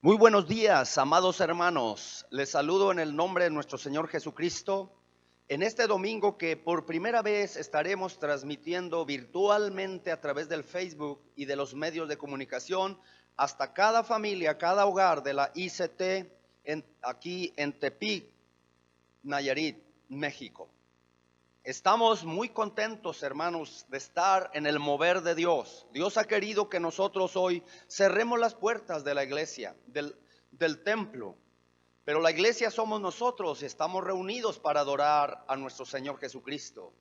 Muy buenos días, amados hermanos. Les saludo en el nombre de nuestro Señor Jesucristo. En este domingo que por primera vez estaremos transmitiendo virtualmente a través del Facebook y de los medios de comunicación hasta cada familia, cada hogar de la ICT aquí en Tepic, Nayarit, México. Estamos muy contentos, hermanos, de estar en el mover de Dios. Dios ha querido que nosotros hoy cerremos las puertas de la iglesia, del templo. Pero la iglesia somos nosotros y estamos reunidos para adorar a nuestro Señor Jesucristo.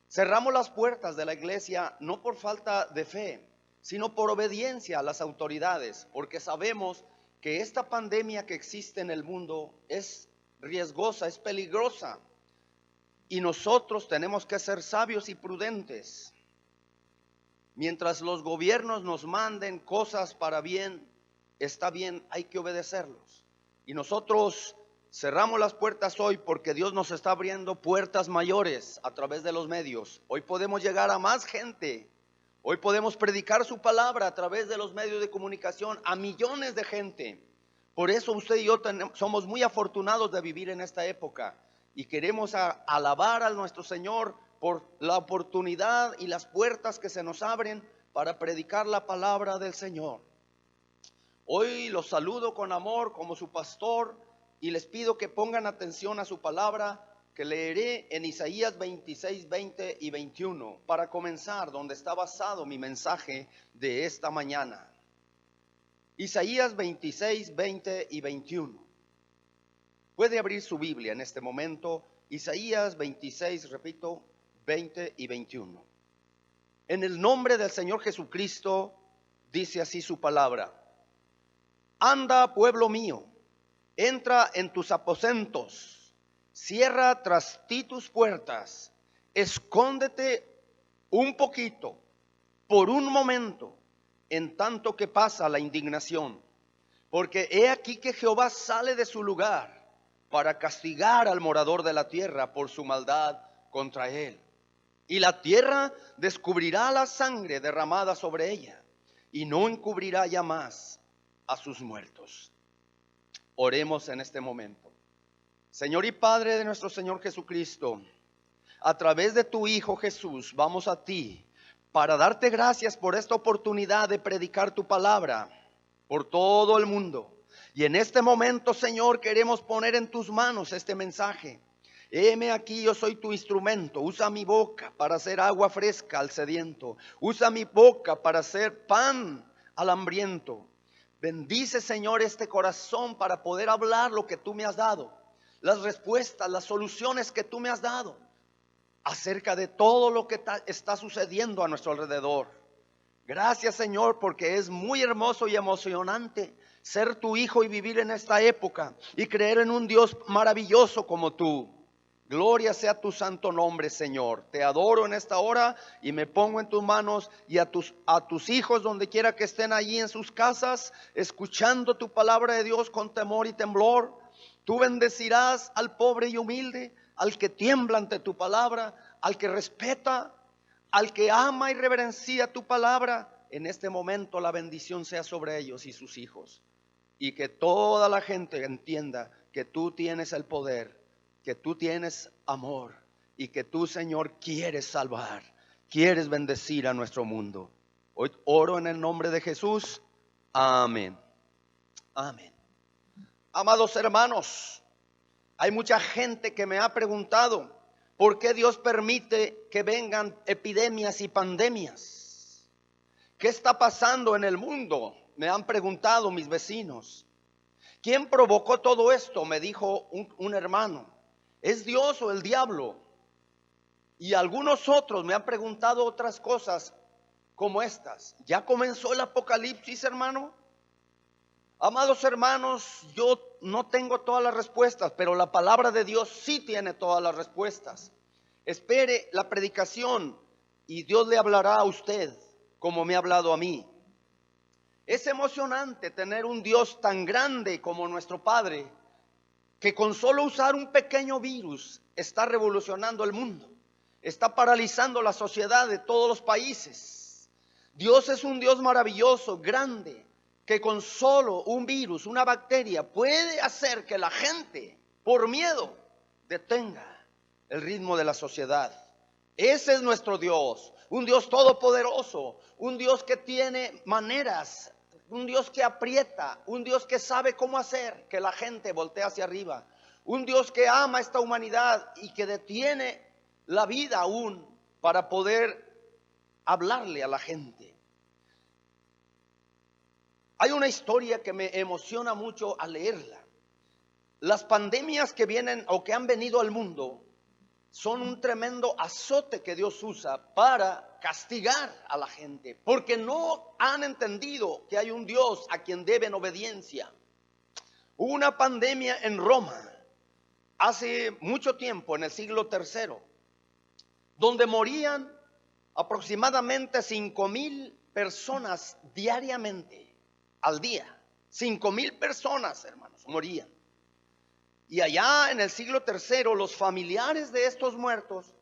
Cerramos las puertas de la iglesia no por falta de fe, sino por obediencia a las autoridades, porque sabemos que esta pandemia que existe en el mundo es riesgosa, es peligrosa. Y nosotros tenemos que ser sabios y prudentes. Mientras los gobiernos nos manden cosas para bien, está bien, hay que obedecerlos. Y nosotros cerramos las puertas hoy porque Dios nos está abriendo puertas mayores a través de los medios. Hoy podemos llegar a más gente. Hoy podemos predicar su palabra a través de los medios de comunicación a millones de gente. Por eso usted y yo somos muy afortunados de vivir en esta época. Y queremos alabar a nuestro Señor por la oportunidad y las puertas que se nos abren para predicar la palabra del Señor. Hoy los saludo con amor como su pastor y les pido que pongan atención a su palabra que leeré en Isaías 26, 20 y 21 para comenzar donde está basado mi mensaje de esta mañana. Isaías 26, 20 y 21. Puede abrir su Biblia en este momento, Isaías 26, repito, 20 y 21. En el nombre del Señor Jesucristo, dice así su palabra. Anda, pueblo mío, entra en tus aposentos, cierra tras ti tus puertas, escóndete un poquito, por un momento, en tanto que pasa la indignación. Porque he aquí que Jehová sale de su lugar para castigar al morador de la tierra por su maldad contra él. Y la tierra descubrirá la sangre derramada sobre ella, y no encubrirá ya más a sus muertos. Oremos en este momento. Señor y Padre de nuestro Señor Jesucristo, a través de tu Hijo Jesús, vamos a ti para darte gracias por esta oportunidad de predicar tu palabra por todo el mundo. Y en este momento, Señor, queremos poner en tus manos este mensaje. Heme aquí, yo soy tu instrumento. Usa mi boca para hacer agua fresca al sediento. Usa mi boca para hacer pan al hambriento. Bendice, Señor, este corazón para poder hablar lo que tú me has dado. Las respuestas, las soluciones que tú me has dado acerca de todo lo que está sucediendo a nuestro alrededor. Gracias, Señor, porque es muy hermoso y emocionante ser tu hijo y vivir en esta época y creer en un Dios maravilloso como tú. Gloria sea tu santo nombre, Señor. Te adoro en esta hora y me pongo en tus manos y a tus hijos donde quiera que estén allí en sus casas, escuchando tu palabra de Dios con temor y temblor. Tú bendecirás al pobre y humilde, al que tiembla ante tu palabra, al que respeta, al que ama y reverencia tu palabra. En este momento la bendición sea sobre ellos y sus hijos. Y que toda la gente entienda que tú tienes el poder, que tú tienes amor y que tú, Señor, quieres salvar, quieres bendecir a nuestro mundo. Hoy oro en el nombre de Jesús. Amén. Amén. Amados hermanos, hay mucha gente que me ha preguntado ¿por qué Dios permite que vengan epidemias y pandemias? ¿Qué está pasando en el mundo? Me han preguntado mis vecinos. ¿Quién provocó todo esto? Me dijo un hermano. ¿Es Dios o el diablo? Y algunos otros me han preguntado otras cosas como estas. ¿Ya comenzó el apocalipsis, hermano? Amados hermanos, yo no tengo todas las respuestas, pero la palabra de Dios sí tiene todas las respuestas. Espere la predicación y Dios le hablará a usted como me ha hablado a mí. Es emocionante tener un Dios tan grande como nuestro Padre, que con solo usar un pequeño virus está revolucionando el mundo, está paralizando la sociedad de todos los países. Dios es un Dios maravilloso, grande, que con solo un virus, una bacteria, puede hacer que la gente, por miedo, detenga el ritmo de la sociedad. Ese es nuestro Dios, un Dios todopoderoso, un Dios que tiene maneras, un Dios que aprieta, un Dios que sabe cómo hacer que la gente voltee hacia arriba, un Dios que ama a esta humanidad y que detiene la vida aún para poder hablarle a la gente. Hay una historia que me emociona mucho al leerla. Las pandemias que vienen o que han venido al mundo son un tremendo azote que Dios usa para castigar a la gente, porque no han entendido que hay un Dios a quien deben obediencia. Hubo una pandemia en Roma hace mucho tiempo, en el siglo III, donde morían aproximadamente 5,000 personas diariamente, al día. 5,000 personas, hermanos, morían. Y allá en el siglo III, los familiares de estos muertos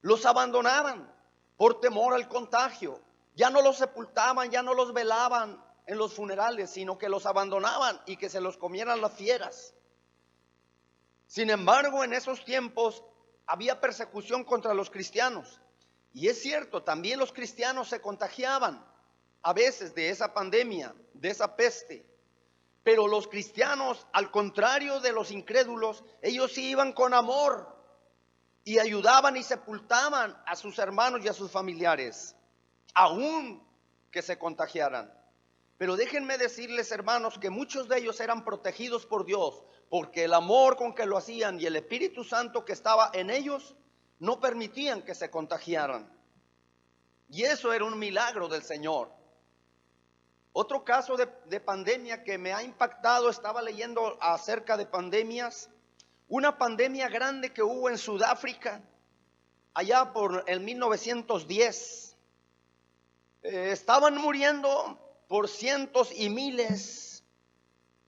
los abandonaban por temor al contagio. Ya no los sepultaban, ya no los velaban en los funerales, sino que los abandonaban y que se los comieran las fieras. Sin embargo, en esos tiempos había persecución contra los cristianos. Y es cierto, también los cristianos se contagiaban a veces de esa pandemia, de esa peste. Pero los cristianos, al contrario de los incrédulos, ellos sí iban con amor y ayudaban y sepultaban a sus hermanos y a sus familiares, aún que se contagiaran. Pero déjenme decirles, hermanos, que muchos de ellos eran protegidos por Dios, porque el amor con que lo hacían y el Espíritu Santo que estaba en ellos no permitían que se contagiaran. Y eso era un milagro del Señor. Otro caso de pandemia que me ha impactado, estaba leyendo acerca de pandemias, una pandemia grande que hubo en Sudáfrica, allá por el 1910. Estaban muriendo por cientos y miles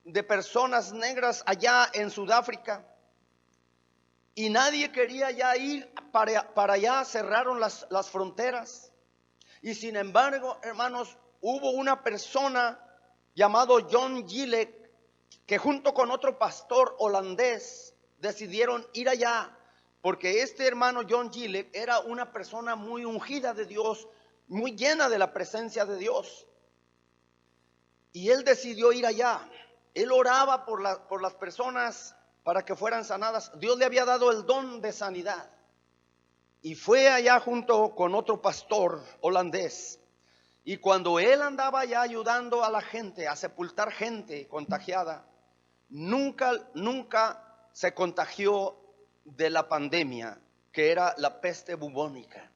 de personas negras allá en Sudáfrica, y nadie quería ya ir para allá, cerraron las fronteras. Y sin embargo, hermanos, hubo una persona llamado John Gillett que junto con otro pastor holandés decidieron ir allá, porque este hermano John Gillett era una persona muy ungida de Dios, muy llena de la presencia de Dios. Y él decidió ir allá. Él oraba por las personas para que fueran sanadas. Dios le había dado el don de sanidad. Y fue allá junto con otro pastor holandés. Y cuando él andaba allá ayudando a la gente, a sepultar gente contagiada, nunca se contagió de la pandemia, que era la peste bubónica.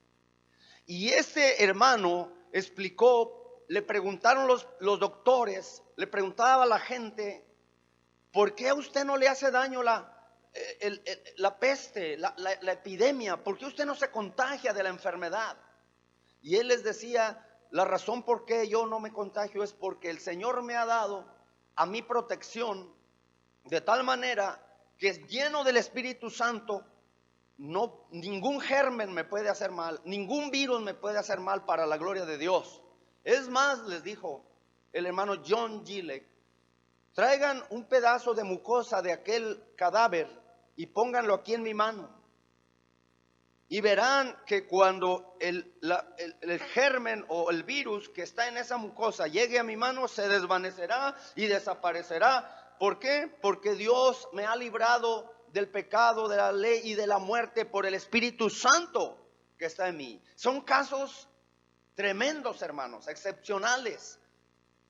Y este hermano explicó, le preguntaron los doctores, le preguntaba a la gente, ¿por qué a usted no le hace daño la peste, la epidemia? ¿Por qué usted no se contagia de la enfermedad? Y él les decía, la razón por qué yo no me contagio es porque el Señor me ha dado a mi protección de tal manera que es lleno del Espíritu Santo. Ningún germen me puede hacer mal, ningún virus me puede hacer mal para la gloria de Dios. Es más, les dijo el hermano John Gillett, traigan un pedazo de mucosa de aquel cadáver y pónganlo aquí en mi mano. Y verán que cuando el germen o el virus que está en esa mucosa llegue a mi mano, se desvanecerá y desaparecerá. ¿Por qué? Porque Dios me ha librado del pecado, de la ley y de la muerte por el Espíritu Santo que está en mí. Son casos tremendos, hermanos, excepcionales.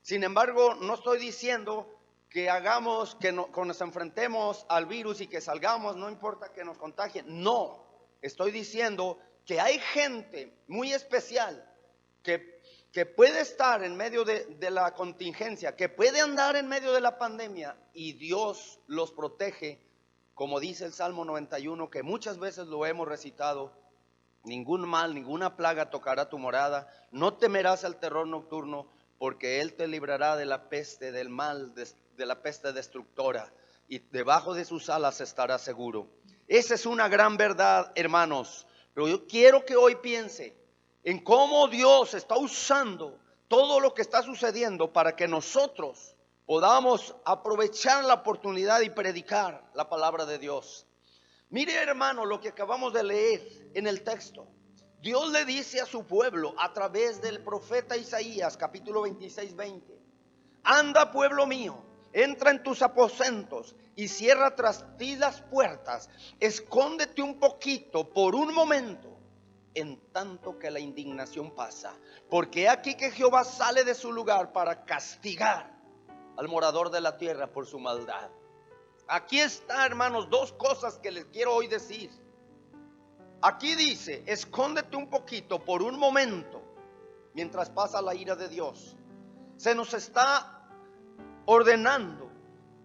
Sin embargo, no estoy diciendo que hagamos, que nos enfrentemos al virus y que salgamos, no importa que nos contagien. No. Estoy diciendo que hay gente muy especial que puede estar en medio de la contingencia, que puede andar en medio de la pandemia y Dios los protege, como dice el Salmo 91, que muchas veces lo hemos recitado. Ningún mal, ninguna plaga tocará tu morada, no temerás al terror nocturno, porque Él te librará de la peste, del mal, de la peste destructora, y debajo de sus alas estarás seguro. Esa es una gran verdad, hermanos. Pero yo quiero que hoy piense en cómo Dios está usando todo lo que está sucediendo para que nosotros podamos aprovechar la oportunidad y predicar la palabra de Dios. Mire, hermano, lo que acabamos de leer en el texto. Dios le dice a su pueblo a través del profeta Isaías, capítulo 26, 20: anda, pueblo mío, entra en tus aposentos y cierra tras ti las puertas. Escóndete un poquito por un momento, en tanto que la indignación pasa. Porque aquí que Jehová sale de su lugar para castigar al morador de la tierra por su maldad. Aquí está, hermanos, dos cosas que les quiero hoy decir. Aquí dice: escóndete un poquito por un momento mientras pasa la ira de Dios. Se nos está ordenando,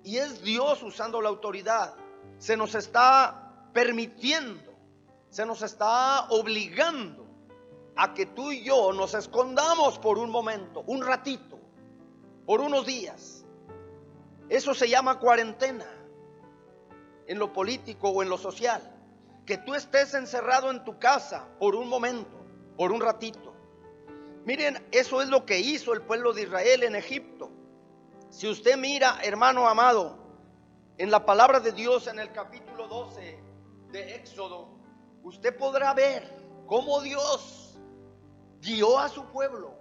y es Dios usando la autoridad. Se nos está permitiendo, se nos está obligando a que tú y yo nos escondamos por un momento, un ratito, por unos días. Eso se llama cuarentena en lo político o en lo social. Que tú estés encerrado en tu casa por un momento, por un ratito. Miren, eso es lo que hizo el pueblo de Israel en Egipto. Si usted mira, hermano amado, en la palabra de Dios en el capítulo 12 de Éxodo, usted podrá ver cómo Dios guió a su pueblo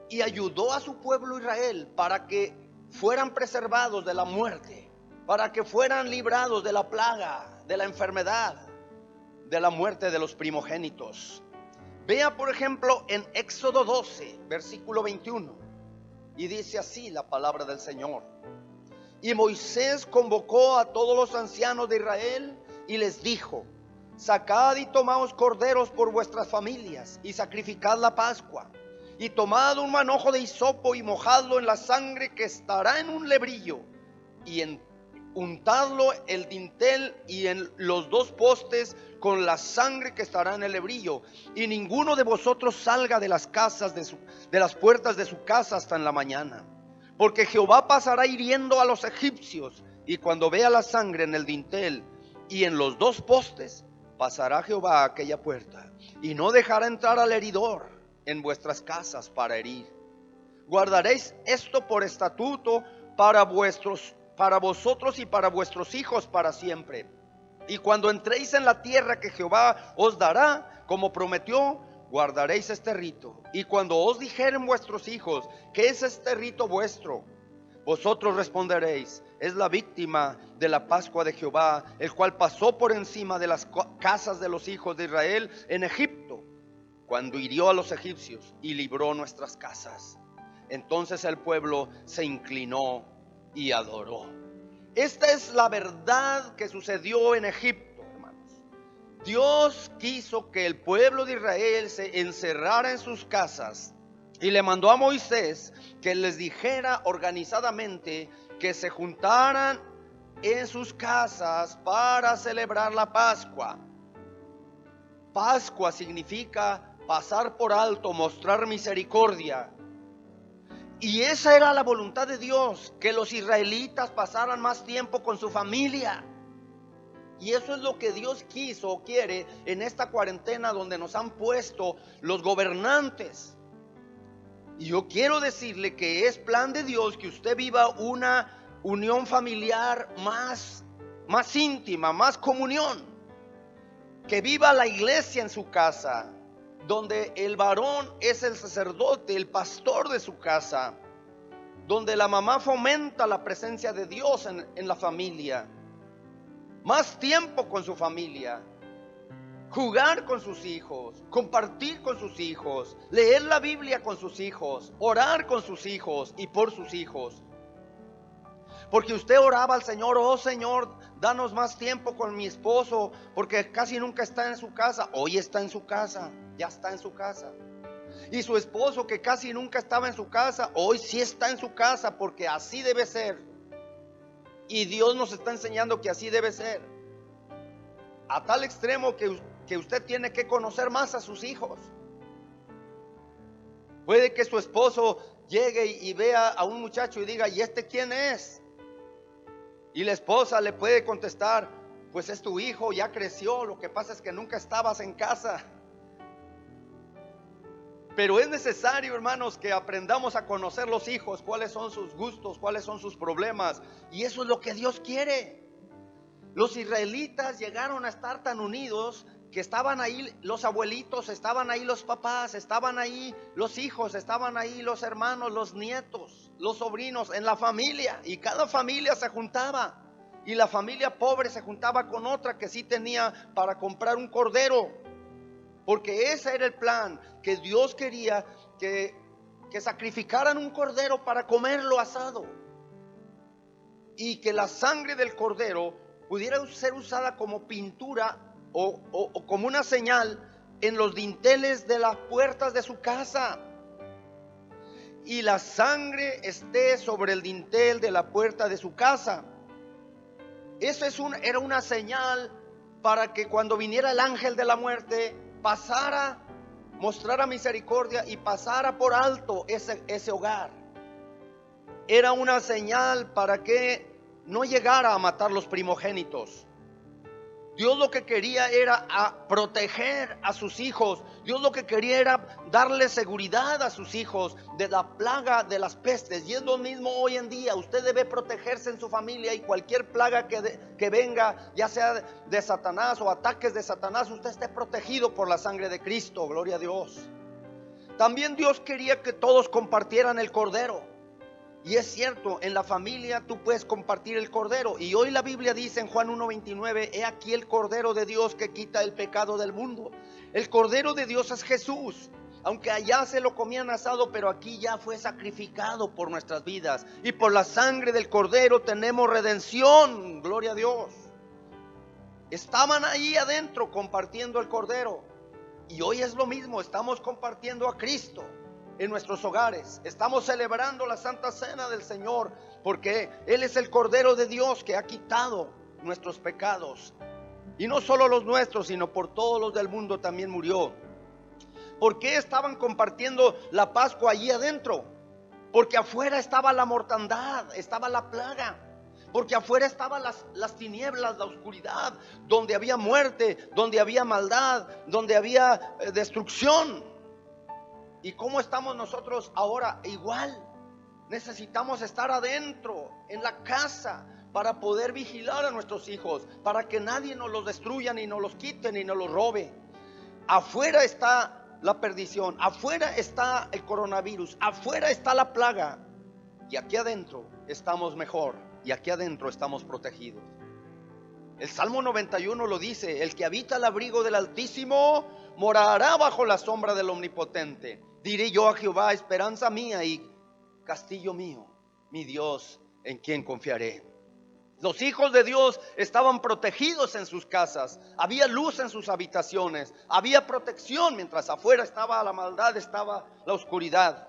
y ayudó a su pueblo Israel para que fueran preservados de la muerte, para que fueran librados de la plaga, de la enfermedad, de la muerte de los primogénitos. Vea, por ejemplo, en Éxodo 12, versículo 21, y dice así la palabra del Señor: y Moisés convocó a todos los ancianos de Israel y les dijo: sacad y tomaos corderos por vuestras familias y sacrificad la Pascua, y tomad un manojo de hisopo y mojadlo en la sangre que estará en un lebrillo, y untadlo el dintel y en los dos postes con la sangre que estará en el lebrillo, y ninguno de vosotros salga de las casas de las puertas de su casa hasta en la mañana, porque Jehová pasará hiriendo a los egipcios, y cuando vea la sangre en el dintel y en los dos postes, pasará Jehová a aquella puerta y no dejará entrar al heridor en vuestras casas para herir. Guardaréis esto por estatuto para vosotros y para vuestros hijos para siempre. Y cuando entréis en la tierra que Jehová os dará, como prometió, guardaréis este rito. Y cuando os dijeren vuestros hijos: ¿qué es este rito vuestro?, vosotros responderéis: es la víctima de la Pascua de Jehová, el cual pasó por encima de las casas de los hijos de Israel en Egipto, cuando hirió a los egipcios y libró nuestras casas. Entonces el pueblo se inclinó y adoró. Esta es la verdad que sucedió en Egipto, hermanos. Dios quiso que el pueblo de Israel se encerrara en sus casas y le mandó a Moisés que les dijera organizadamente que se juntaran en sus casas para celebrar la Pascua. Pascua significa pasar por alto, mostrar misericordia. Y esa era la voluntad de Dios, que los israelitas pasaran más tiempo con su familia. Y eso es lo que Dios quiso o quiere en esta cuarentena donde nos han puesto los gobernantes. Y yo quiero decirle que es plan de Dios que usted viva una unión familiar más íntima, más comunión. Que viva la iglesia en su casa, donde el varón es el sacerdote, el pastor de su casa, donde la mamá fomenta la presencia de Dios en la familia, más tiempo con su familia, jugar con sus hijos, compartir con sus hijos, leer la Biblia con sus hijos, orar con sus hijos y por sus hijos. Porque usted oraba al Señor: oh Señor, danos más tiempo con mi esposo, porque casi nunca está en su casa. Hoy está en su casa, ya está en su casa. Y su esposo, que casi nunca estaba en su casa, hoy sí está en su casa, porque así debe ser. Y Dios nos está enseñando que así debe ser. A tal extremo que usted tiene que conocer más a sus hijos. Puede que su esposo llegue y vea a un muchacho y diga: ¿y este quién es? Y la esposa le puede contestar: pues es tu hijo, ya creció, lo que pasa es que nunca estabas en casa. Pero es necesario, hermanos, que aprendamos a conocer los hijos, cuáles son sus gustos, cuáles son sus problemas. Y eso es lo que Dios quiere. Los israelitas llegaron a estar tan unidos que estaban ahí los abuelitos, estaban ahí los papás, estaban ahí los hijos, estaban ahí los hermanos, los nietos, los sobrinos, en la familia. Y cada familia se juntaba. Y la familia pobre se juntaba con otra que sí tenía para comprar un cordero. Porque ese era el plan, que Dios quería que sacrificaran un cordero para comerlo asado. Y que la sangre del cordero pudiera ser usada como pintura o como una señal en los dinteles de las puertas de su casa. Y la sangre esté sobre el dintel de la puerta de su casa. Eso era una señal para que cuando viniera el ángel de la muerte pasara, mostrara misericordia y pasara por alto ese hogar. Era una señal para que no llegara a matar los primogénitos. Dios lo que quería era proteger a sus hijos. Dios lo que quería era darle seguridad a sus hijos de la plaga de las pestes. Y es lo mismo hoy en día. Usted debe protegerse en su familia, y cualquier plaga que venga, ya sea de Satanás o ataques de Satanás, usted esté protegido por la sangre de Cristo. Gloria a Dios. También Dios quería que todos compartieran el cordero. Y es cierto, en la familia tú puedes compartir el cordero. Y hoy la Biblia dice en Juan 1:29, he aquí el cordero de Dios que quita el pecado del mundo. El cordero de Dios es Jesús. Aunque allá se lo comían asado, pero aquí ya fue sacrificado por nuestras vidas. Y por la sangre del cordero tenemos redención. Gloria a Dios. Estaban ahí adentro compartiendo el cordero. Y hoy es lo mismo, estamos compartiendo a Cristo en nuestros hogares. Estamos celebrando la Santa Cena del Señor, porque Él es el Cordero de Dios que ha quitado nuestros pecados. Y no solo los nuestros, sino por todos los del mundo también murió. ¿Por qué estaban compartiendo la Pascua allí adentro? Porque afuera estaba la mortandad, estaba la plaga. Porque afuera estaban las tinieblas, la oscuridad, donde había muerte, donde había maldad, donde había destrucción. ¿Y cómo estamos nosotros ahora? Igual. Necesitamos estar adentro, en la casa, para poder vigilar a nuestros hijos, para que nadie nos los destruya, ni nos los quite, ni nos los robe. Afuera está la perdición, afuera está el coronavirus, afuera está la plaga. Y aquí adentro estamos mejor, y aquí adentro estamos protegidos. El Salmo 91 lo dice: el que habita al abrigo del Altísimo morará bajo la sombra del Omnipotente. Diré yo a Jehová, esperanza mía y castillo mío, mi Dios, en quien confiaré. Los hijos de Dios estaban protegidos en sus casas, había luz en sus habitaciones, había protección, mientras afuera estaba la maldad, estaba la oscuridad,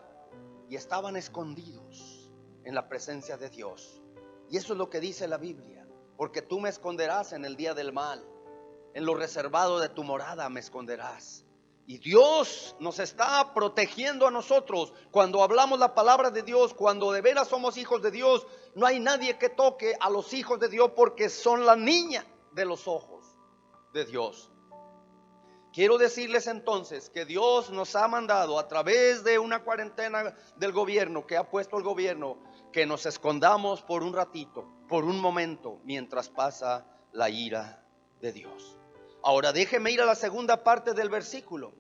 y estaban escondidos en la presencia de Dios. Y eso es lo que dice la Biblia: porque tú me esconderás en el día del mal, en lo reservado de tu morada me esconderás. Y Dios nos está protegiendo a nosotros. Cuando hablamos la palabra de Dios, cuando de veras somos hijos de Dios, no hay nadie que toque a los hijos de Dios, porque son la niña de los ojos de Dios. Quiero decirles entonces que Dios nos ha mandado, a través de una cuarentena del gobierno que ha puesto el gobierno, que nos escondamos por un ratito, por un momento, mientras pasa la ira de Dios. Ahora déjeme ir a la segunda parte del versículo.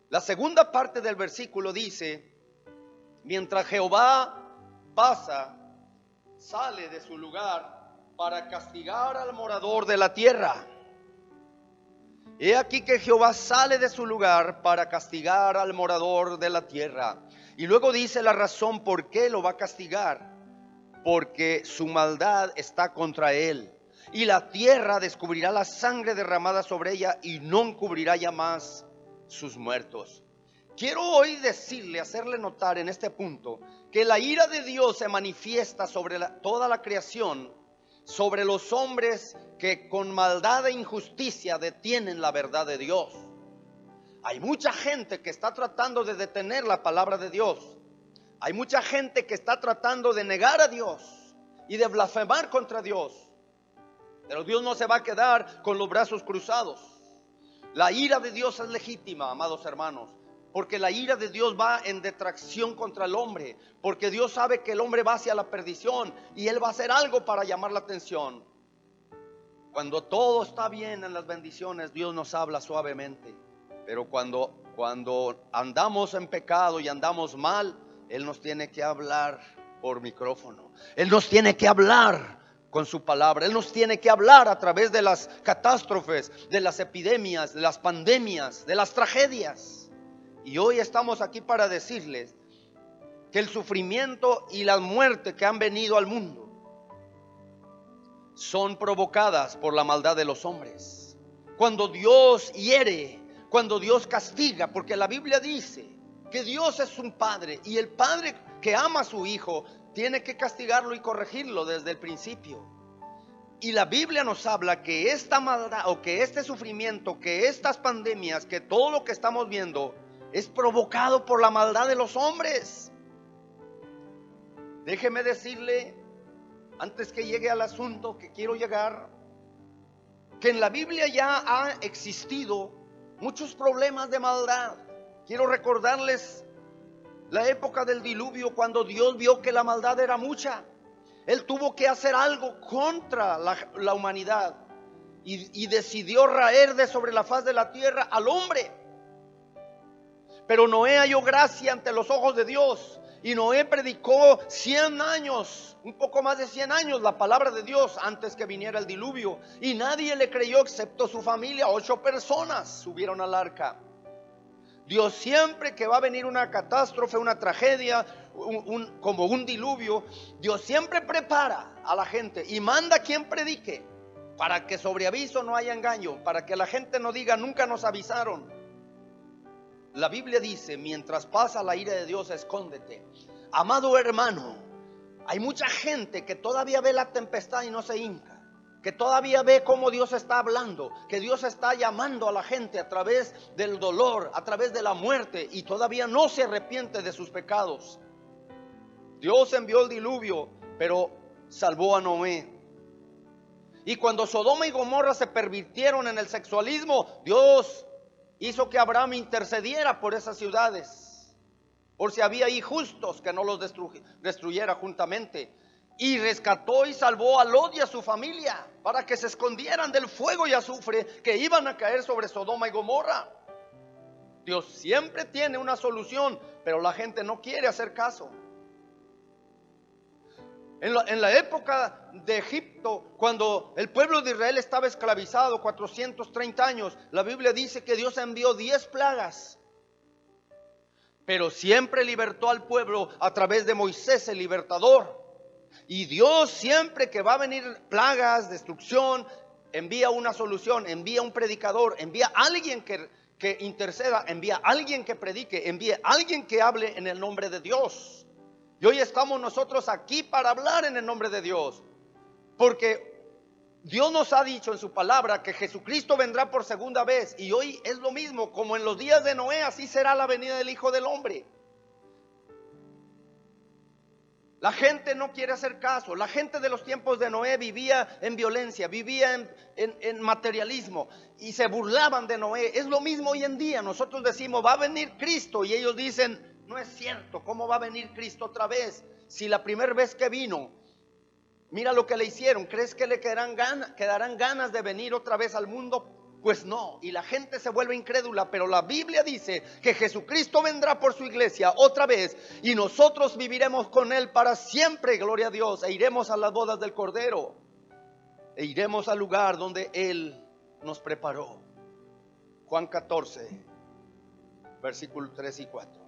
La segunda parte del versículo dice: mientras Jehová pasa, sale de su lugar para castigar al morador de la tierra. He aquí que Jehová sale de su lugar para castigar al morador de la tierra. Y luego dice la razón por qué lo va a castigar: porque su maldad está contra él. Y la tierra descubrirá la sangre derramada sobre ella, y no encubrirá ya más sus muertos. Quiero hoy decirle, hacerle notar en este punto, que la ira de Dios se manifiesta sobre toda la creación, sobre los hombres que con maldad e injusticia detienen la verdad de Dios. Hay mucha gente que está tratando de detener la palabra de Dios. Hay mucha gente que está tratando de negar a Dios y de blasfemar contra Dios. Pero Dios no se va a quedar con los brazos cruzados. La ira de Dios es legítima, amados hermanos, Porque la ira de Dios va en detracción contra el hombre. Porque Dios sabe que el hombre va hacia la perdición y Él va a hacer algo para llamar la atención. Cuando todo está bien en las bendiciones, Dios nos habla suavemente. Pero cuando andamos en pecado y andamos mal, Él nos tiene que hablar por micrófono. Él nos tiene que hablar con su palabra. Él nos tiene que hablar a través de las catástrofes, de las epidemias, de las pandemias, de las tragedias. Y hoy estamos aquí para decirles que el sufrimiento y la muerte que han venido al mundo son provocadas por la maldad de los hombres. Cuando Dios hiere, cuando Dios castiga, porque la Biblia dice que Dios es un padre, y el padre que ama a su hijo tiene que castigarlo y corregirlo desde el principio. Y la Biblia nos habla que esta maldad, o que este sufrimiento, que estas pandemias, que todo lo que estamos viendo es provocado por la maldad de los hombres. Déjeme decirle, antes que llegue al asunto que quiero llegar, que en la Biblia ya ha existido muchos problemas de maldad. Quiero recordarles la época del diluvio, cuando Dios vio que la maldad era mucha. Él tuvo que hacer algo contra la humanidad y decidió raer de sobre la faz de la tierra al hombre. Pero Noé halló gracia ante los ojos de Dios, y Noé predicó 100 años, un poco más de 100 años, la palabra de Dios antes que viniera el diluvio, y nadie le creyó excepto su familia. 8 personas subieron al arca. Dios, siempre que va a venir una catástrofe, una tragedia, como un diluvio, Dios siempre prepara a la gente y manda a quien predique, para que sobre aviso no haya engaño, para que la gente no diga nunca nos avisaron. La Biblia dice: mientras pasa la ira de Dios, escóndete. Amado hermano, hay mucha gente que todavía ve la tempestad y no se hinca, que todavía ve cómo Dios está hablando, que Dios está llamando a la gente a través del dolor, a través de la muerte, y todavía no se arrepiente de sus pecados. Dios envió el diluvio, pero salvó a Noé. Y cuando Sodoma y Gomorra se pervirtieron en el sexualismo, Dios hizo que Abraham intercediera por esas ciudades, por si había injustos, que no los destruyera juntamente. Y rescató y salvó a Lot y a su familia, para que se escondieran del fuego y azufre que iban a caer sobre Sodoma y Gomorra. Dios siempre tiene una solución, pero la gente no quiere hacer caso. En la época de Egipto, cuando el pueblo de Israel estaba esclavizado 430 años, la Biblia dice que Dios envió 10 plagas, pero siempre libertó al pueblo a través de Moisés, el libertador. Y Dios, siempre que va a venir plagas, destrucción, envía una solución, envía un predicador, envía a alguien que interceda, envía a alguien que predique, envía a alguien que hable en el nombre de Dios. Y hoy estamos nosotros aquí para hablar en el nombre de Dios, porque Dios nos ha dicho en su palabra que Jesucristo vendrá por segunda vez. Y hoy es lo mismo, como en los días de Noé, así será la venida del Hijo del Hombre. La gente no quiere hacer caso. La gente de los tiempos de Noé vivía en violencia, vivía en materialismo, y se burlaban de Noé. Es lo mismo hoy en día. Nosotros decimos: va a venir Cristo, y ellos dicen: no es cierto, ¿cómo va a venir Cristo otra vez? Si la primera vez que vino, mira lo que le hicieron. ¿Crees que le quedarán ganas de venir otra vez al mundo? Pues no, y la gente se vuelve incrédula. Pero la Biblia dice que Jesucristo vendrá por su iglesia otra vez, y nosotros viviremos con Él para siempre, gloria a Dios, e iremos a las bodas del Cordero, e iremos al lugar donde Él nos preparó. Juan 14, versículos 3 y 4.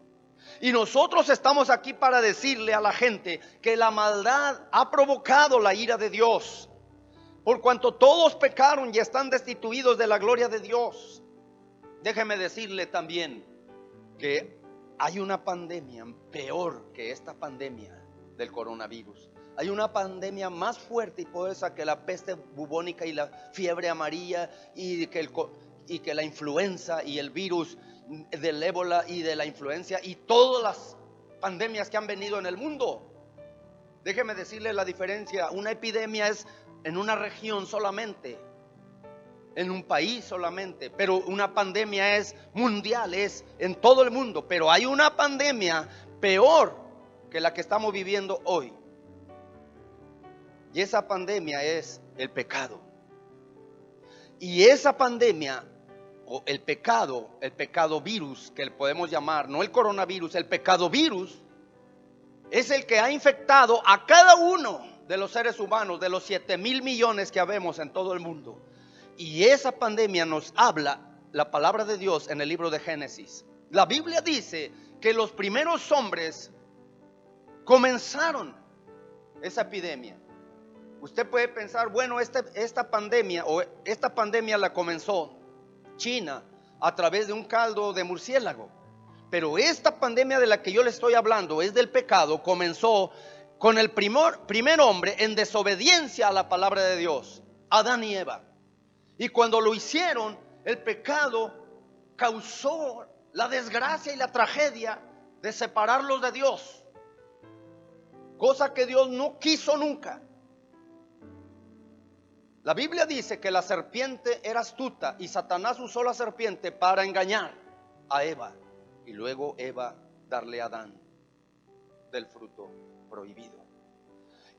Y nosotros estamos aquí para decirle a la gente que la maldad ha provocado la ira de Dios, por cuanto todos pecaron y están destituidos de la gloria de Dios. Déjeme decirle también que hay una pandemia peor que esta pandemia del coronavirus. Hay una pandemia más fuerte y poderosa que la peste bubónica y la fiebre amarilla, y que la influenza y el virus del ébola y de la influencia y todas las pandemias que han venido en el mundo. Déjeme decirle la diferencia. Una epidemia es en una región solamente, en un país solamente, pero una pandemia es mundial, es en todo el mundo. Pero hay una pandemia peor que la que estamos viviendo hoy. Y esa pandemia es el pecado. Y esa pandemia, o el pecado virus, que le podemos llamar, no el coronavirus, el pecado virus, es el que ha infectado a cada uno de los seres humanos, de los 7,000 millones que habemos en todo el mundo. Y esa pandemia nos habla la palabra de Dios en el libro de Génesis. La Biblia dice que los primeros hombres comenzaron esa epidemia. Usted puede pensar, bueno, esta pandemia la comenzó China a través de un caldo de murciélago. Pero esta pandemia de la que yo le estoy hablando es del pecado. Comenzó con el primer hombre en desobediencia a la palabra de Dios, Adán y Eva. Y cuando lo hicieron, el pecado causó la desgracia y la tragedia de separarlos de Dios, cosa que Dios no quiso nunca. La Biblia dice que la serpiente era astuta y Satanás usó la serpiente para engañar a Eva y luego Eva darle a Adán del fruto prohibido.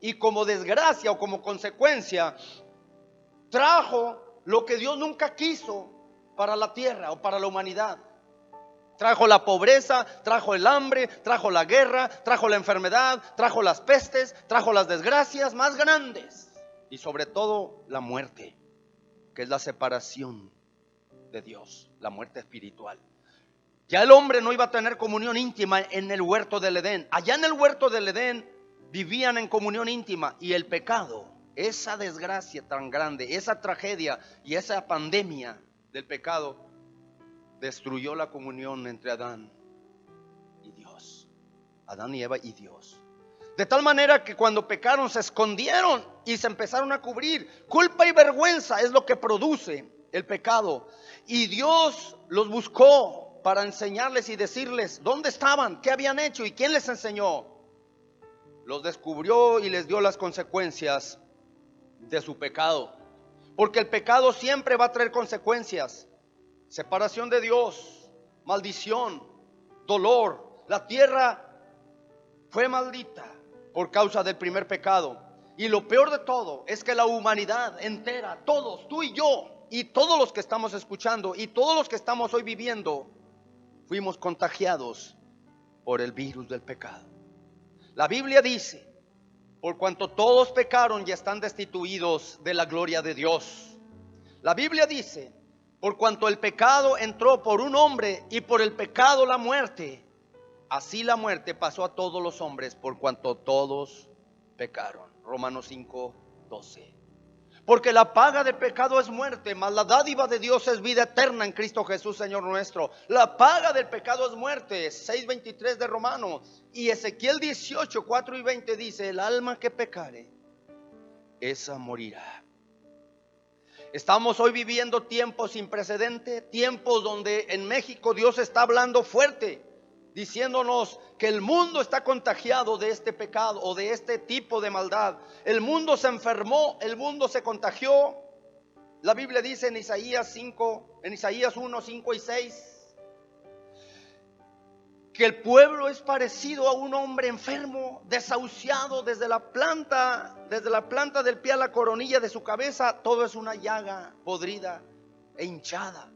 Y como desgracia o como consecuencia trajo lo que Dios nunca quiso para la tierra o para la humanidad. Trajo la pobreza, trajo el hambre, trajo la guerra, trajo la enfermedad, trajo las pestes, trajo las desgracias más grandes. Y sobre todo la muerte, que es la separación de Dios, la muerte espiritual. Ya el hombre no iba a tener comunión íntima en el huerto del Edén. Allá en el huerto del Edén vivían en comunión íntima. Y el pecado, esa desgracia tan grande, esa tragedia y esa pandemia del pecado, destruyó la comunión entre Adán y Dios. Adán y Eva y Dios. De tal manera que cuando pecaron se escondieron y se empezaron a cubrir. Culpa y vergüenza es lo que produce el pecado. Y Dios los buscó para enseñarles y decirles dónde estaban, qué habían hecho y quién les enseñó. Los descubrió y les dio las consecuencias de su pecado. Porque el pecado siempre va a traer consecuencias. Separación de Dios, maldición, dolor. La tierra fue maldita por causa del primer pecado. Y lo peor de todo es que la humanidad entera, todos, tú y yo, y todos los que estamos escuchando, y todos los que estamos hoy viviendo, fuimos contagiados por el virus del pecado. La Biblia dice, por cuanto todos pecaron y están destituidos de la gloria de Dios. La Biblia dice, por cuanto el pecado entró por un hombre y por el pecado la muerte, así la muerte pasó a todos los hombres por cuanto todos pecaron. Romanos 5:12. Porque la paga del pecado es muerte, mas la dádiva de Dios es vida eterna en Cristo Jesús, Señor nuestro. La paga del pecado es muerte, 6:23 de Romanos. Y Ezequiel 18:4 y 20 dice, el alma que pecare, esa morirá. Estamos hoy viviendo tiempos sin precedente, tiempos donde en México Dios está hablando fuerte, diciéndonos que el mundo está contagiado de este pecado o de este tipo de maldad. El mundo se enfermó, el mundo se contagió. La Biblia dice en Isaías 1, 5 y 6, que el pueblo es parecido a un hombre enfermo, desahuciado desde la planta del pie a la coronilla de su cabeza. Todo es una llaga podrida e hinchada.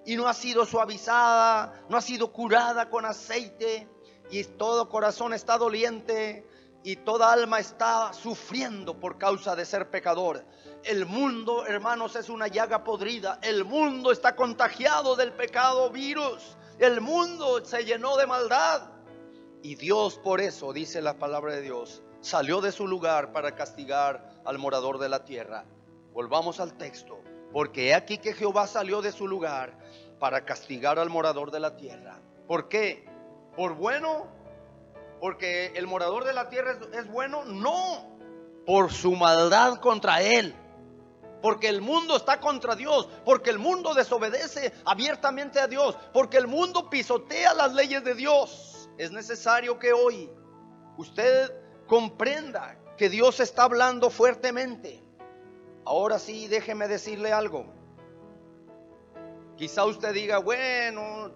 Y no ha sido suavizada, no ha sido curada con aceite. Y todo corazón está doliente y toda alma está sufriendo por causa de ser pecador. El mundo, hermanos, es una llaga podrida. El mundo está contagiado del pecado virus. El mundo se llenó de maldad. Y Dios, por eso, dice la palabra de Dios, salió de su lugar para castigar al morador de la tierra. Volvamos al texto. Porque he aquí que Jehová salió de su lugar para castigar al morador de la tierra. ¿Por qué? ¿Por bueno? ¿Porque el morador de la tierra es bueno? No, por su maldad contra él. Porque el mundo está contra Dios, porque el mundo desobedece abiertamente a Dios, porque el mundo pisotea las leyes de Dios. Es necesario que hoy usted comprenda que Dios está hablando fuertemente. Ahora sí, déjeme decirle algo. Quizá usted diga, bueno,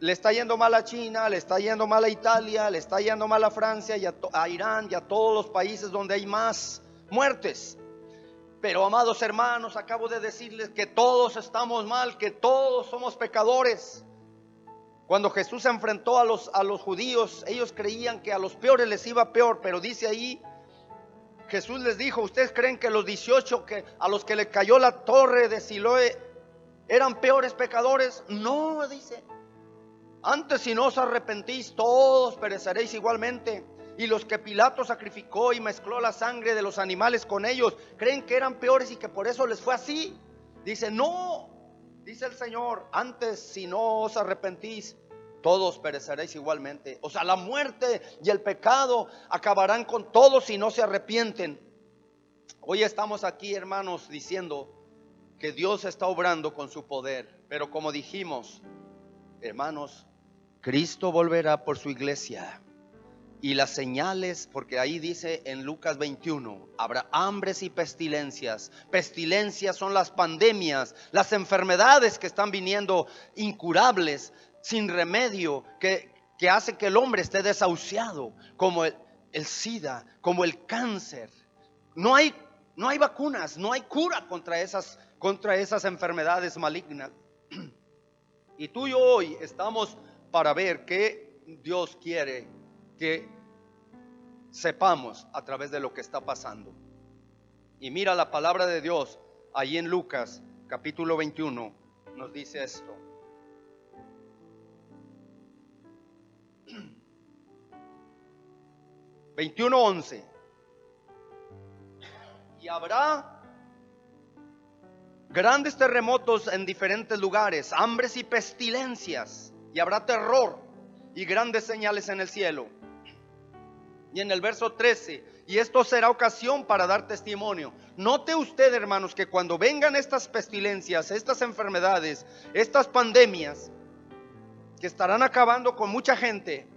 le está yendo mal a China, le está yendo mal a Italia, le está yendo mal a Francia y a Irán y a todos los países donde hay más muertes. Pero amados hermanos, acabo de decirles que todos estamos mal, que todos somos pecadores. Cuando Jesús se enfrentó a los judíos, ellos creían que a los peores les iba peor, pero dice ahí, Jesús les dijo, ¿ustedes creen que los 18 a los que le cayó la torre de Siloé eran peores pecadores? No, dice, antes si no os arrepentís, todos pereceréis igualmente. Y los que Pilato sacrificó y mezcló la sangre de los animales con ellos, ¿creen que eran peores y que por eso les fue así? Dice, no, dice el Señor, antes si no os arrepentís, todos pereceréis igualmente. O sea, la muerte y el pecado acabarán con todos si no se arrepienten. Hoy estamos aquí, hermanos, diciendo que Dios está obrando con su poder. Pero como dijimos, hermanos, Cristo volverá por su iglesia. Y las señales, porque ahí dice en Lucas 21, habrá hambres y pestilencias. Pestilencias son las pandemias, las enfermedades que están viniendo incurables, sin remedio, que hacen que el hombre esté desahuciado, como el SIDA, como el cáncer. No hay vacunas, no hay cura contra esas enfermedades malignas. Y tú y yo hoy estamos para ver qué Dios quiere que sepamos a través de lo que está pasando. Y mira, la palabra de Dios ahí en Lucas capítulo 21 nos dice esto. (21:11) Y habrá grandes terremotos en diferentes lugares, hambres y pestilencias, y habrá terror y grandes señales en el cielo. Y en el verso 13, y esto será ocasión para dar testimonio. Note usted, hermanos, que cuando vengan estas pestilencias, estas enfermedades, estas pandemias que estarán acabando con mucha gente,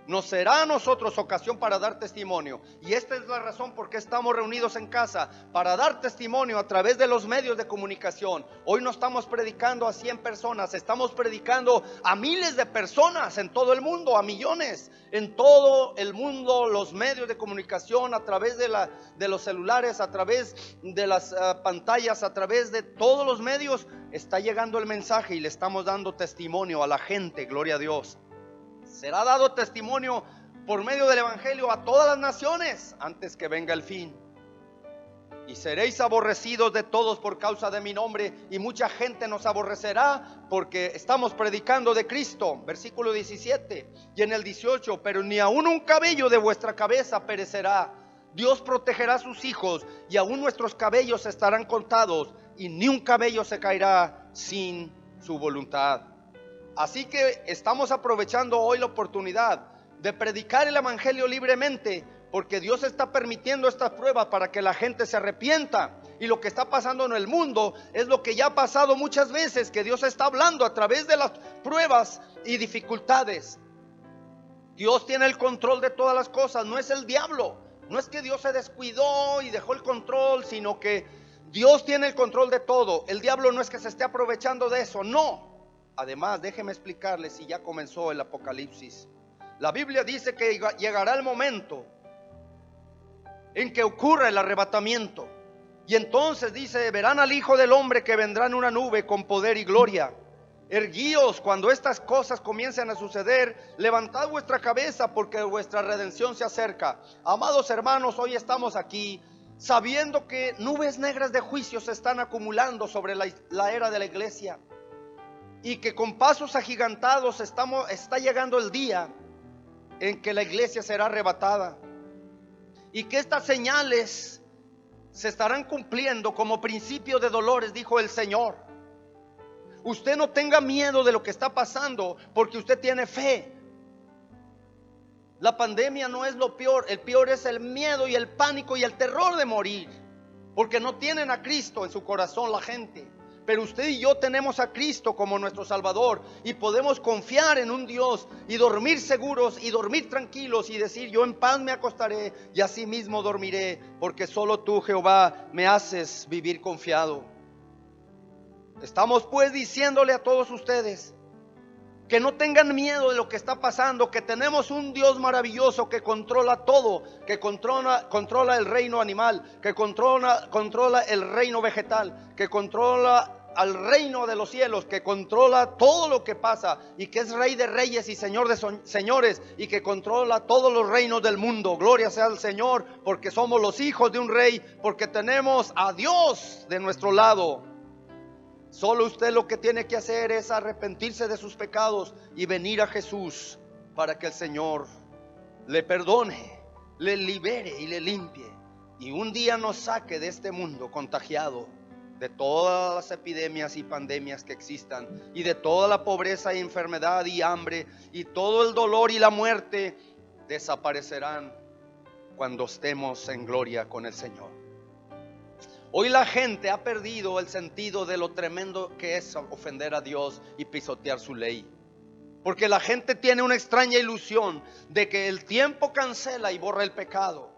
nos será a nosotros ocasión para dar testimonio. Y esta es la razón por qué estamos reunidos en casa, para dar testimonio a través de los medios de comunicación. Hoy no estamos predicando a 100 personas, estamos predicando a miles de personas en todo el mundo, a millones. En todo el mundo los medios de comunicación, a través de los celulares, a través de las pantallas, a través de todos los medios, está llegando el mensaje y le estamos dando testimonio a la gente, gloria a Dios. Será dado testimonio por medio del evangelio a todas las naciones antes que venga el fin. Y seréis aborrecidos de todos por causa de mi nombre, y mucha gente nos aborrecerá porque estamos predicando de Cristo. Versículo 17 y en el 18, pero ni aun un cabello de vuestra cabeza perecerá. Dios protegerá a sus hijos, y aún nuestros cabellos estarán contados, y ni un cabello se caerá sin su voluntad. Así que estamos aprovechando hoy la oportunidad de predicar el evangelio libremente, porque Dios está permitiendo estas pruebas para que la gente se arrepienta. Y lo que está pasando en el mundo es lo que ya ha pasado muchas veces, que Dios está hablando a través de las pruebas y dificultades. Dios tiene el control de todas las cosas, no es el diablo. No es que Dios se descuidó y dejó el control, sino que Dios tiene el control de todo. El diablo no es que se esté aprovechando de eso, no. Además, déjeme explicarles, si ya comenzó el Apocalipsis. La Biblia dice que llegará el momento en que ocurra el arrebatamiento. Y entonces dice, verán al Hijo del Hombre que vendrá en una nube con poder y gloria. Erguíos cuando estas cosas comiencen a suceder, levantad vuestra cabeza porque vuestra redención se acerca. Amados hermanos, hoy estamos aquí sabiendo que nubes negras de juicio se están acumulando sobre la era de la iglesia. Y que con pasos agigantados está llegando el día en que la iglesia será arrebatada. Y que estas señales se estarán cumpliendo como principio de dolores, dijo el Señor. Usted no tenga miedo de lo que está pasando, porque usted tiene fe. La pandemia no es lo peor, el peor es el miedo y el pánico y el terror de morir, porque no tienen a Cristo en su corazón la gente. Pero usted y yo tenemos a Cristo como nuestro Salvador, y podemos confiar en un Dios y dormir seguros y dormir tranquilos y decir, yo en paz me acostaré y así mismo dormiré, porque solo tú, Jehová, me haces vivir confiado. Estamos pues diciéndole a todos ustedes que no tengan miedo de lo que está pasando, que tenemos un Dios maravilloso que controla todo, que controla el reino animal, que controla el reino vegetal, que controla al reino de los cielos, que controla todo lo que pasa y que es Rey de reyes y Señor de señores y que controla todos los reinos del mundo. Gloria sea al Señor, porque somos los hijos de un rey, porque tenemos a Dios de nuestro lado. Solo usted lo que tiene que hacer es arrepentirse de sus pecados y venir a Jesús para que el Señor le perdone, le libere y le limpie, y un día nos saque de este mundo contagiado de todas las epidemias y pandemias que existan, y de toda la pobreza y enfermedad y hambre, y todo el dolor y la muerte desaparecerán cuando estemos en gloria con el Señor. Hoy la gente ha perdido el sentido de lo tremendo que es ofender a Dios y pisotear su ley. Porque la gente tiene una extraña ilusión de que el tiempo cancela y borra el pecado.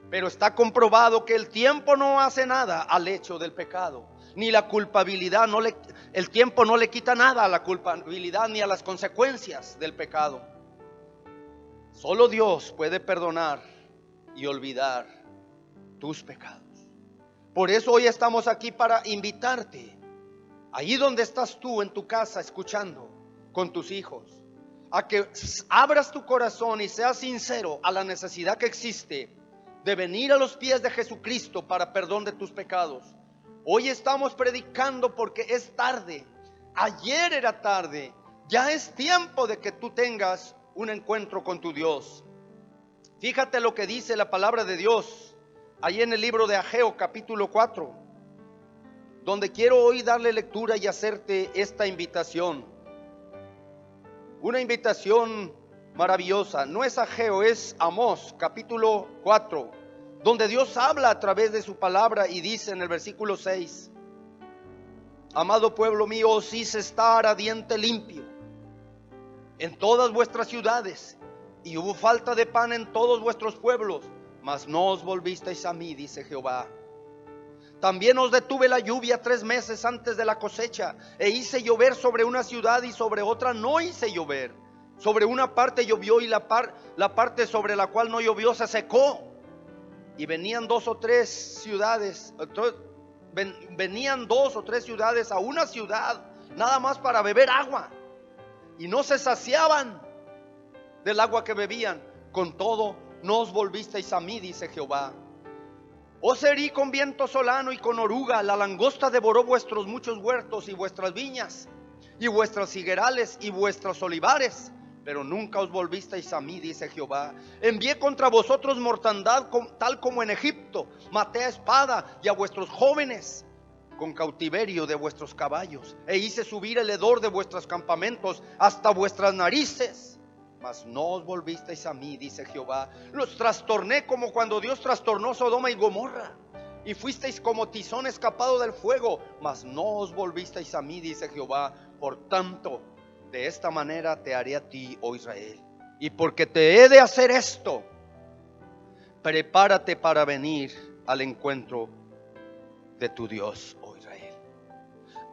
Pero está comprobado que el tiempo no hace nada al hecho del pecado. Ni la culpabilidad, el tiempo no le quita nada a la culpabilidad ni a las consecuencias del pecado. Solo Dios puede perdonar y olvidar tus pecados. Por eso hoy estamos aquí para invitarte, ahí donde estás tú en tu casa escuchando con tus hijos, a que abras tu corazón y seas sincero a la necesidad que existe de venir a los pies de Jesucristo para perdón de tus pecados. Hoy estamos predicando porque es tarde, ayer era tarde, ya es tiempo de que tú tengas un encuentro con tu Dios. Fíjate lo que dice la palabra de Dios ahí en el libro de Ageo capítulo 4, donde quiero hoy darle lectura y hacerte esta invitación. Una invitación maravillosa. No es Ageo, es Amós capítulo 4, donde Dios habla a través de su palabra y dice en el versículo 6: amado pueblo mío, os hice estar a diente limpio en todas vuestras ciudades, y hubo falta de pan en todos vuestros pueblos, mas no os volvisteis a mí, dice Jehová. También os detuve la lluvia 3 meses antes de la cosecha, e hice llover sobre una ciudad y sobre otra no hice llover. Sobre una parte llovió y la parte sobre la cual no llovió se secó. Y venían 2 o 3 ciudades, venían 2 o 3 ciudades a una ciudad nada más para beber agua, y no se saciaban del agua que bebían. Con todo, no os volvisteis a mí, dice Jehová. Os herí con viento solano y con oruga, la langosta devoró vuestros muchos huertos y vuestras viñas, y vuestras higuerales y vuestros olivares, pero nunca os volvisteis a mí, dice Jehová. Envié contra vosotros mortandad tal como en Egipto, maté a espada y a vuestros jóvenes con cautiverio de vuestros caballos, e hice subir el hedor de vuestros campamentos hasta vuestras narices. Mas no os volvisteis a mí, dice Jehová. Los trastorné como cuando Dios trastornó Sodoma y Gomorra, y fuisteis como tizón escapado del fuego, mas no os volvisteis a mí, dice Jehová. Por tanto, de esta manera te haré a ti, oh Israel. Y porque te he de hacer esto, prepárate para venir al encuentro de tu Dios, oh Israel.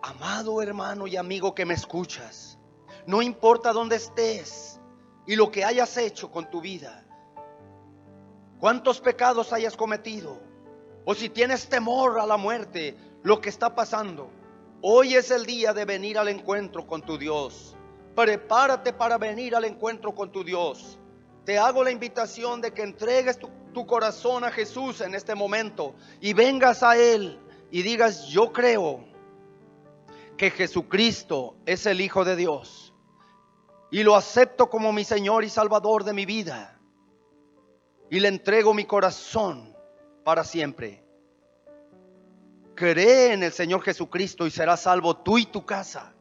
Amado hermano y amigo que me escuchas, no importa dónde estés y lo que hayas hecho con tu vida, cuántos pecados hayas cometido, o si tienes temor a la muerte, lo que está pasando, hoy es el día de venir al encuentro con tu Dios. Prepárate para venir al encuentro con tu Dios. Te hago la invitación de que entregues tu corazón a Jesús en este momento y vengas a Él y digas: yo creo que Jesucristo es el Hijo de Dios y lo acepto como mi Señor y Salvador de mi vida, y le entrego mi corazón para siempre. Cree en el Señor Jesucristo y serás salvo tú y tu casa.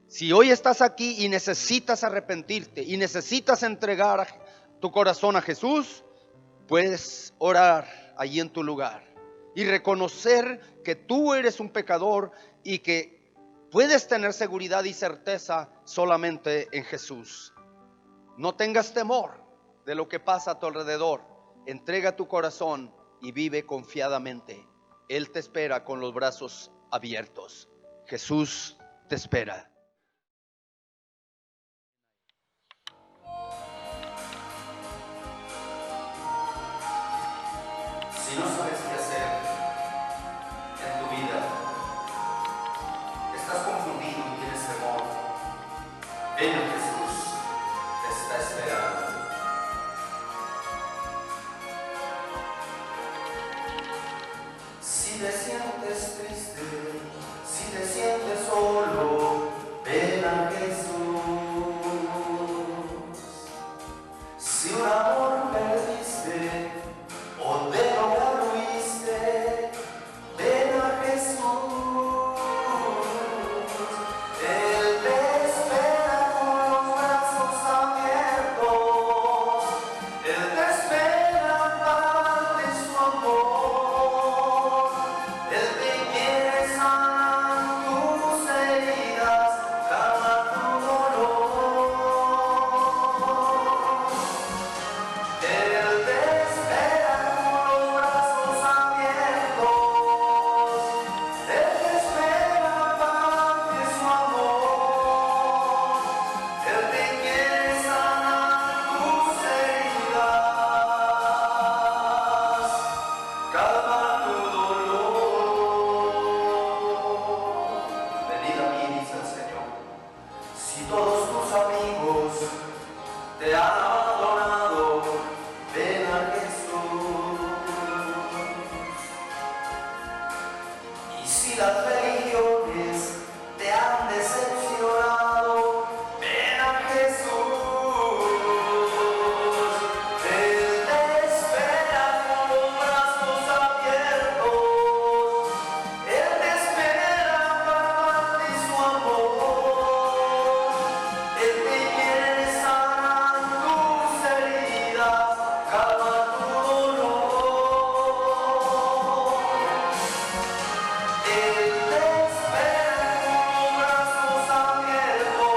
Si hoy estás aquí y necesitas arrepentirte y necesitas entregar tu corazón a Jesús, puedes orar allí en tu lugar y reconocer que tú eres un pecador y que puedes tener seguridad y certeza solamente en Jesús. No tengas temor de lo que pasa a tu alrededor. Entrega tu corazón y vive confiadamente. Él te espera con los brazos abiertos. Jesús te espera. Si no sabes qué hacer en tu vida, estás confundido y tienes temor, ven a Jesús, te está esperando. Si te sientes triste, si te sientes solo, ven a Jesús. Si un amor perdiste o de lo huiste, ven a Jesús. Él te espera con los brazos abiertos. Él te espera para darte su amor. Él te quiere sanar tus heridas, calmar tu dolor. Él te espera con los brazos abiertos. Él te espera para darte su amor. Él te quiere sanar tus heridas, calmar tu dolor. Venid a mí, dice el Señor. Si todos tus amigos te han abandonado, ven a Jesús. Y si las religiones te han decepcionado, ven a Jesús. Él te espera con los brazos abiertos. Él te espera para darte su amor. Él te quiere sanar tus heridas, calmar tu dolor. Él te espera con los brazos abiertos.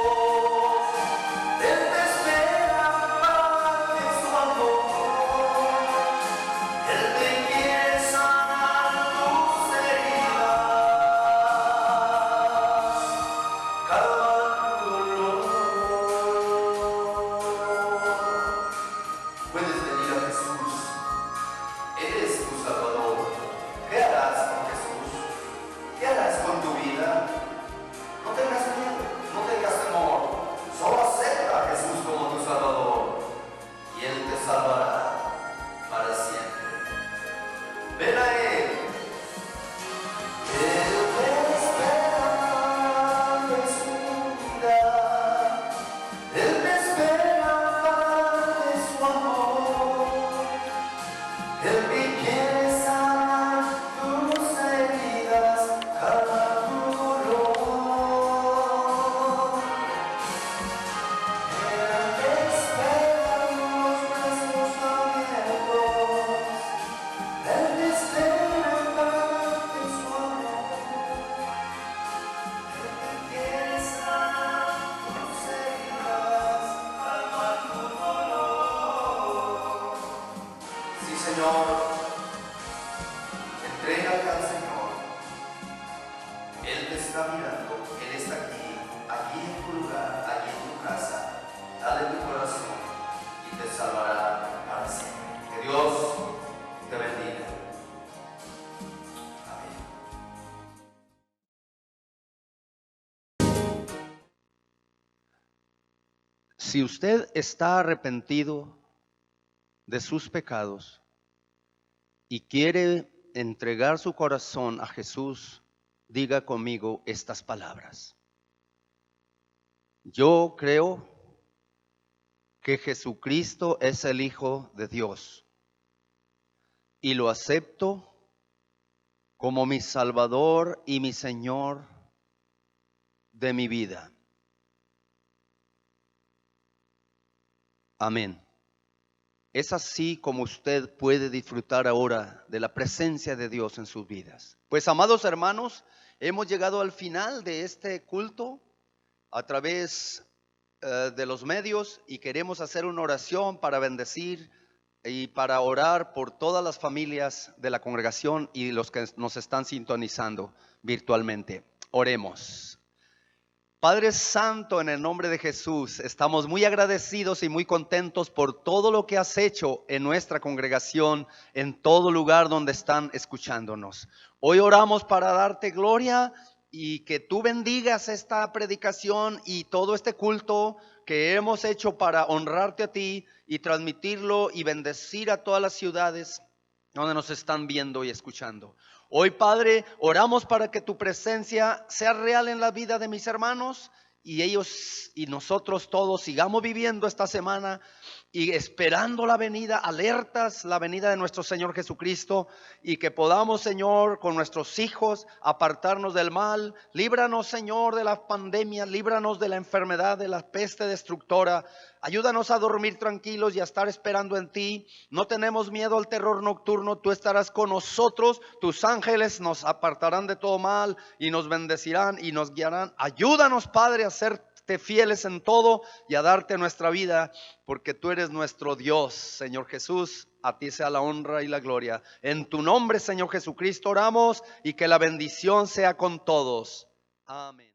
Él te espera para darte su amor. Él te quiere sanar tus heridas, calmar tu dolor. Puedes venir a Jesús. Él es tu Salvador. ¿Qué harás con Jesús? ¿Qué harás con tu vida? No tengas miedo, no tengas temor. Solo acepta a Jesús como tu Salvador y Él te salvará para siempre. Ven a Él. Él te espera para darte su vida. Él te espera para darte su amor. Él te quiere sanar tus heridas, calmar tu dolor. Él te espera con los brazos abiertos. Él te espera para darte su amor. Él te quiere sanar tus heridas, calmar tu dolor. Sí, Señor. Entrégate al Señor. Él te está mirando. Él está aquí en tu lugar, allí en tu casa. Dale tu corazón y te salvará para siempre. Que Dios te bendiga. Amén. Si usted está arrepentido de sus pecados y quiere entregar su corazón a Jesús, diga conmigo estas palabras. Yo creo que Jesucristo es el Hijo de Dios y lo acepto como mi Salvador y mi Señor de mi vida. Amén. Es así como usted puede disfrutar ahora de la presencia de Dios en sus vidas. Pues, amados hermanos, hemos llegado al final de este culto a través de los medios y queremos hacer una oración para bendecir y para orar por todas las familias de la congregación y los que nos están sintonizando virtualmente. Oremos. Padre Santo, en el nombre de Jesús, estamos muy agradecidos y muy contentos por todo lo que has hecho en nuestra congregación, en todo lugar donde están escuchándonos. Hoy oramos para darte gloria y que tú bendigas esta predicación y todo este culto que hemos hecho para honrarte a ti y transmitirlo y bendecir a todas las ciudades donde nos están viendo y escuchando. Hoy, Padre, oramos para que tu presencia sea real en la vida de mis hermanos y ellos y nosotros todos sigamos viviendo esta semana y esperando la venida, alertas la venida de nuestro Señor Jesucristo, y que podamos, Señor, con nuestros hijos apartarnos del mal. Líbranos, Señor, de la pandemia, líbranos de la enfermedad, de la peste destructora. Ayúdanos a dormir tranquilos y a estar esperando en ti. No tenemos miedo al terror nocturno, tú estarás con nosotros, tus ángeles nos apartarán de todo mal y nos bendecirán y nos guiarán. Ayúdanos, Padre, a serte fieles en todo y a darte nuestra vida, porque tú eres nuestro Dios, Señor Jesús. A ti sea la honra y la gloria. En tu nombre, Señor Jesucristo, oramos, y que la bendición sea con todos. Amén.